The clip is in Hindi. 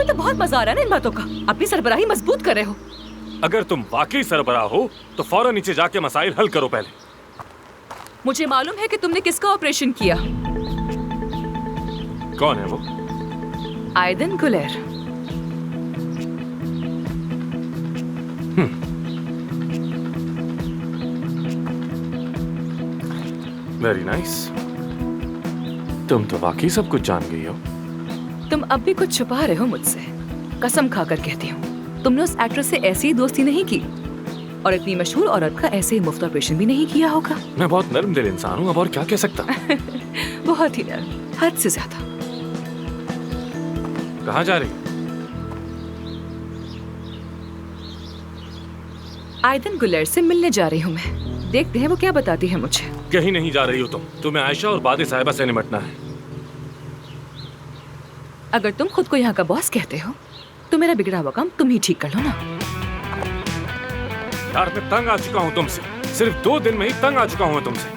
तो बहुत मजा आ रहा है ना इन बातों का। अपनी सरबराही मजबूत कर रहे हो। अगर तुम वाकई सरबराह हो तो फौरन नीचे जाके मसाइल हल करो पहले। मुझे मालूम है कि तुमने किसका ऑपरेशन किया। कौन है वो? आयदन गुलेर। Very nice. तुम तो वाकई सब कुछ जान गई हो। तुम अब भी कुछ छुपा रहे हो मुझसे। कसम खाकर कहती हूँ, तुमने उस एक्ट्रेस से ऐसी ही दोस्ती नहीं की और इतनी मशहूर औरत का ऐसे ही मुफ्त ऑपरेशन भी नहीं किया होगा। मैं बहुत नर्म दिल इंसान हूँ, अब और क्या कह सकता। बहुत ही नर्म, हद से ज्यादा। कहाँ जा रही? आयदन गुलेर से मिलने जा रही हूँ मैं। देखते हैं वो क्या बताती है मुझे। कहीं नहीं जा रही हो तुम। तुम्हें आयशा और बादी साहिबा से निपटना है। अगर तुम खुद को यहाँ का बॉस कहते हो तो मेरा बिगड़ा हुआ काम तुम ही ठीक कर लो ना। यार मैं तंग आ चुका हूँ तुमसे। सिर्फ 2 दिन में ही तंग आ चुका हूँ तुमसे।